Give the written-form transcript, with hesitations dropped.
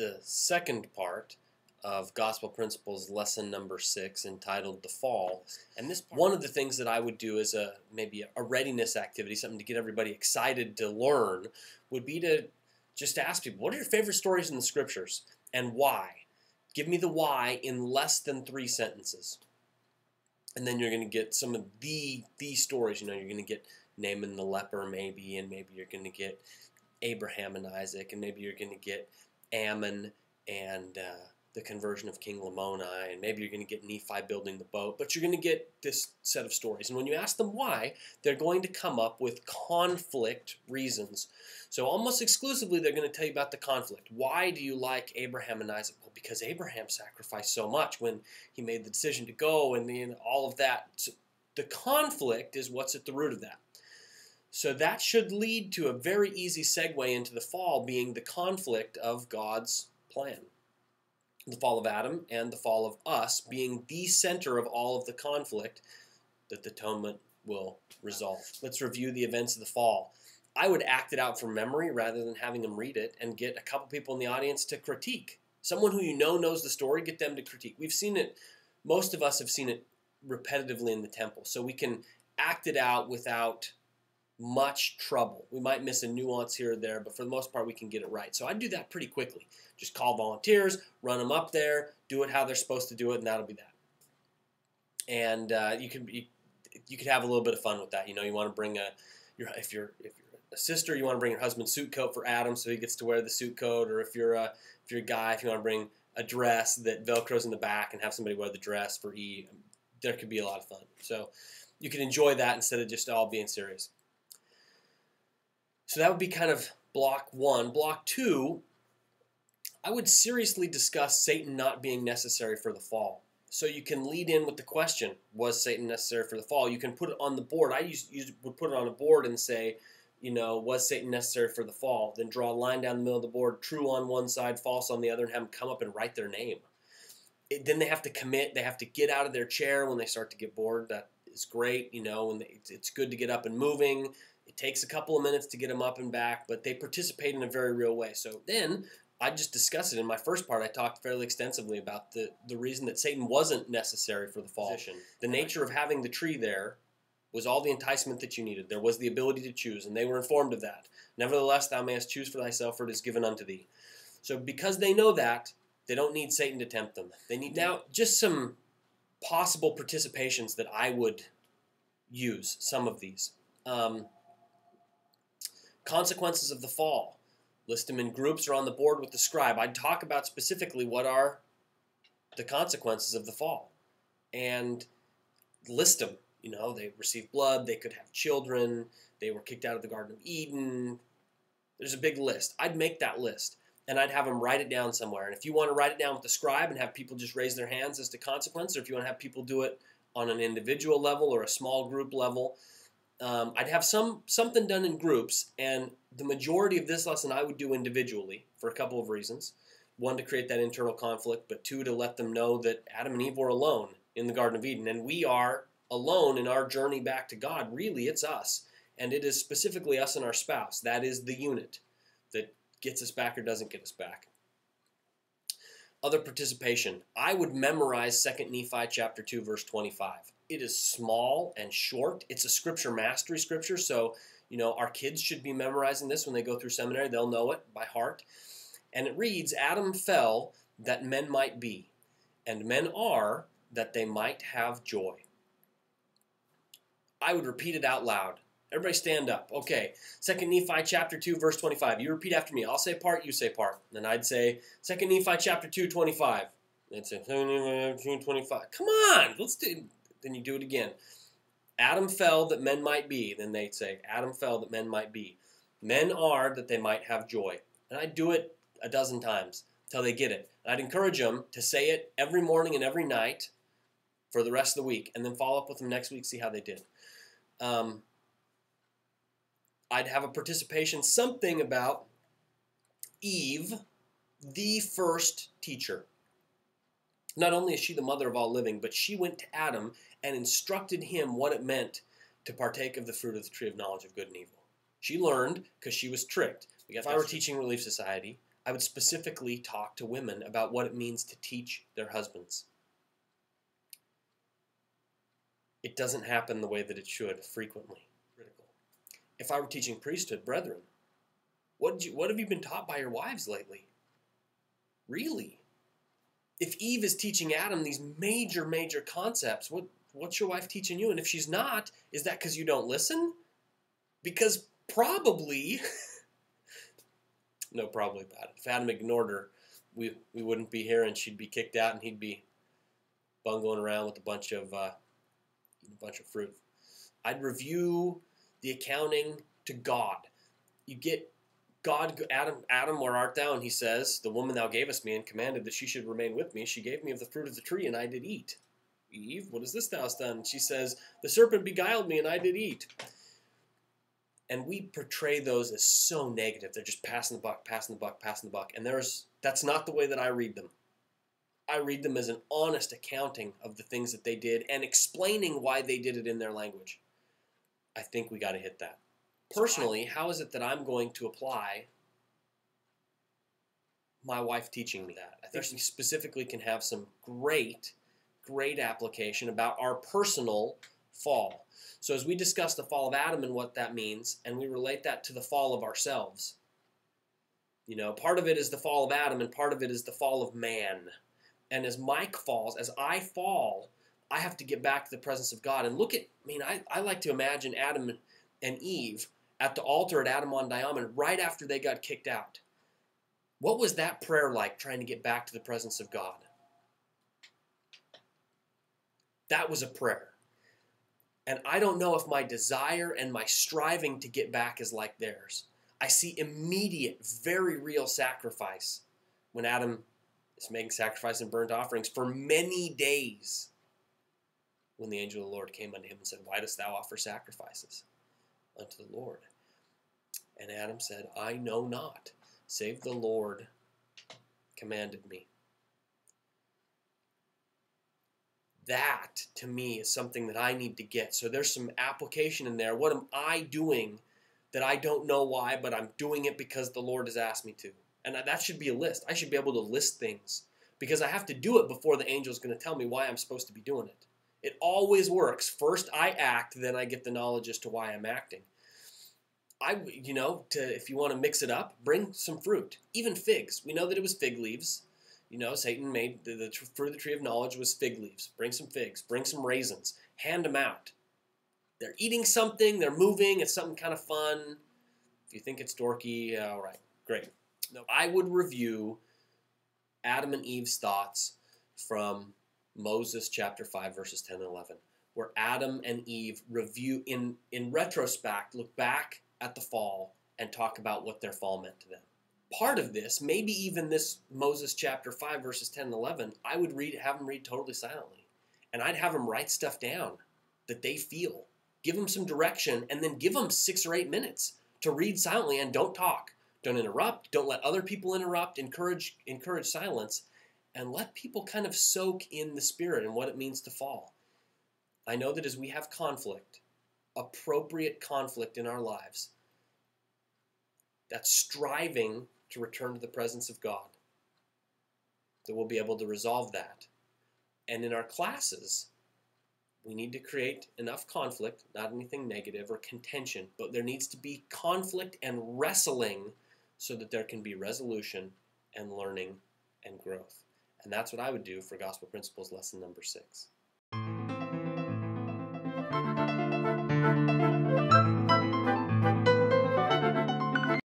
the second part of Gospel Principles lesson number 6, entitled The Fall. And this one of the things that I would do as maybe a readiness activity, something to get everybody excited to learn, would be to just ask people, what are your favorite stories in the scriptures and why? Give me the why in less than 3 sentences. And then you're going to get some of these stories. You know, you're going to get Naaman the leper maybe, and maybe you're going to get Abraham and Isaac, and maybe you're going to get Ammon and the conversion of King Lamoni, and maybe you're going to get Nephi building the boat, but you're going to get this set of stories. And when you ask them why, they're going to come up with conflict reasons. So almost exclusively, they're going to tell you about the conflict. Why do you like Abraham and Isaac? Well, because Abraham sacrificed so much when he made the decision to go, and all of that. So the conflict is what's at the root of that. So that should lead to a very easy segue into the fall being the conflict of God's plan. The fall of Adam and the fall of us being the center of all of the conflict that the atonement will resolve. Let's review the events of the fall. I would act it out from memory rather than having them read it, and get a couple people in the audience to critique. Someone who you know knows the story, get them to critique. We've seen it, most of us have seen it repetitively in the temple, so we can act it out without much trouble. We might miss a nuance here or there, but for the most part, we can get it right. So I'd do that pretty quickly. Just call volunteers, run them up there, do it how they're supposed to do it, and that'll be that. And you could have a little bit of fun with that. You know, you want to bring if you're a sister, you want to bring your husband's suit coat for Adam, so he gets to wear the suit coat. Or if you're a guy, if you want to bring a dress that Velcros in the back and have somebody wear the dress for Eve, there could be a lot of fun. So you can enjoy that instead of just all being serious. So that would be kind of block 1. Block 2, I would seriously discuss Satan not being necessary for the fall. So you can lead in with the question, was Satan necessary for the fall? You can put it on the board. I would put it on a board and say, you know, was Satan necessary for the fall? Then draw a line down the middle of the board, true on one side, false on the other, and have them come up and write their name. Then they have to commit. They have to get out of their chair when they start to get bored. That is great. You know, it's good to get up and moving. It takes a couple of minutes to get them up and back, but they participate in a very real way. So then I just discussed it. In my first part, I talked fairly extensively about the reason that Satan wasn't necessary for the fall. The nature of having the tree there was all the enticement that you needed. There was the ability to choose, and they were informed of that. Nevertheless, thou mayest choose for thyself, for it is given unto thee. So because they know that, they don't need Satan to tempt them. They need now just some possible participations that I would use, some of these. Consequences of the fall. List them in groups or on the board with the scribe. I'd talk about specifically what are the consequences of the fall. And list them. You know, they received blood, they could have children, they were kicked out of the Garden of Eden. There's a big list. I'd make that list, and I'd have them write it down somewhere. And if you want to write it down with the scribe and have people just raise their hands as to consequence, or if you want to have people do it on an individual level or a small group level, I'd have something done in groups, and the majority of this lesson I would do individually for a couple of reasons. 1, to create that internal conflict, but 2, to let them know that Adam and Eve were alone in the Garden of Eden, and we are alone in our journey back to God. Really, it's us, and it is specifically us and our spouse. That is the unit that gets us back or doesn't get us back. Other participation. I would memorize 2 Nephi chapter 2, verse 25. It is small and short. It's a scripture mastery scripture, so you know our kids should be memorizing this when they go through seminary. They'll know it by heart. And it reads, Adam fell that men might be, and men are that they might have joy. I would repeat it out loud. Everybody stand up. Okay, 2 Nephi chapter 2, verse 25. You repeat after me. I'll say part, you say part. Then I'd say 2 Nephi chapter 2, 25. They'd say 2 Nephi 2, 25. Come on, let's do it. Then you do it again. Adam fell that men might be. Then they'd say, Adam fell that men might be. Men are that they might have joy. And I'd do it a dozen times until they get it. And I'd encourage them to say it every morning and every night for the rest of the week, and then follow up with them next week, see how they did. I'd have a participation, something about Eve, the first teacher. Not only is she the mother of all living, but she went to Adam and instructed him what it meant to partake of the fruit of the tree of knowledge of good and evil. She learned because she was tricked. If I were teaching Relief Society, I would specifically talk to women about what it means to teach their husbands. It doesn't happen the way that it should frequently. Critical. If I were teaching priesthood, brethren, what have you been taught by your wives lately? Really? If Eve is teaching Adam these major, major concepts, what's your wife teaching you? And if she's not, is that because you don't listen? Because probably, no, probably about it. If Adam ignored her, we wouldn't be here, and she'd be kicked out, and he'd be bungling around with a bunch of fruit. I'd review the accounting to God. You get God, Adam, where art thou? And he says, the woman thou gavest me and commanded that she should remain with me. She gave me of the fruit of the tree, and I did eat. Eve, what is this thou hast done? She says, the serpent beguiled me, and I did eat. And we portray those as so negative. They're just passing the buck, passing the buck, passing the buck. And that's not the way that I read them. I read them as an honest accounting of the things that they did and explaining why they did it in their language. I think we got to hit that. Personally, how is it that I'm going to apply my wife teaching me that? I think she specifically can have some great application about our personal fall. So as we discuss the fall of Adam and what that means, and we relate that to the fall of ourselves, part of it is the fall of Adam and part of it is the fall of man. And as Mike falls, as I fall, I have to get back to the presence of God. And I like to imagine Adam and Eve at the altar at Adam-on-Diamond right after they got kicked out. What was that prayer like, trying to get back to the presence of God? That was a prayer. And I don't know if my desire and my striving to get back is like theirs. I see immediate, very real sacrifice when Adam is making sacrifice and burnt offerings for many days. When the angel of the Lord came unto him and said, why dost thou offer sacrifices unto the Lord? And Adam said, I know not, save the Lord commanded me. That, to me, is something that I need to get. So there's some application in there. What am I doing that I don't know why, but I'm doing it because the Lord has asked me to? And that should be a list. I should be able to list things because I have to do it before the angel's going to tell me why I'm supposed to be doing it. It always works. First I act, then I get the knowledge as to why I'm acting. If you want to mix it up, bring some fruit. Even figs. We know that it was fig leaves. Satan made the fruit of the tree of knowledge was fig leaves. Bring some figs. Bring some raisins. Hand them out. They're eating something. They're moving. It's something kind of fun. If you think it's dorky, all right, great. No, I would review Adam and Eve's thoughts from Moses chapter 5, verses 10 and 11, where Adam and Eve review, in retrospect, look back at the fall and talk about what their fall meant to them. Part of this, maybe even this Moses chapter 5, verses 10 and 11, I would have them read totally silently. And I'd have them write stuff down that they feel. Give them some direction, and then give them 6 or 8 minutes to read silently and don't talk. Don't interrupt. Don't let other people interrupt. Encourage silence. And let people kind of soak in the Spirit and what it means to fall. I know that as we have conflict, appropriate conflict in our lives, that's striving to return to the presence of God, that we'll be able to resolve that. And in our classes, we need to create enough conflict, not anything negative or contention, but there needs to be conflict and wrestling so that there can be resolution and learning and growth. And that's what I would do for Gospel Principles lesson number 6.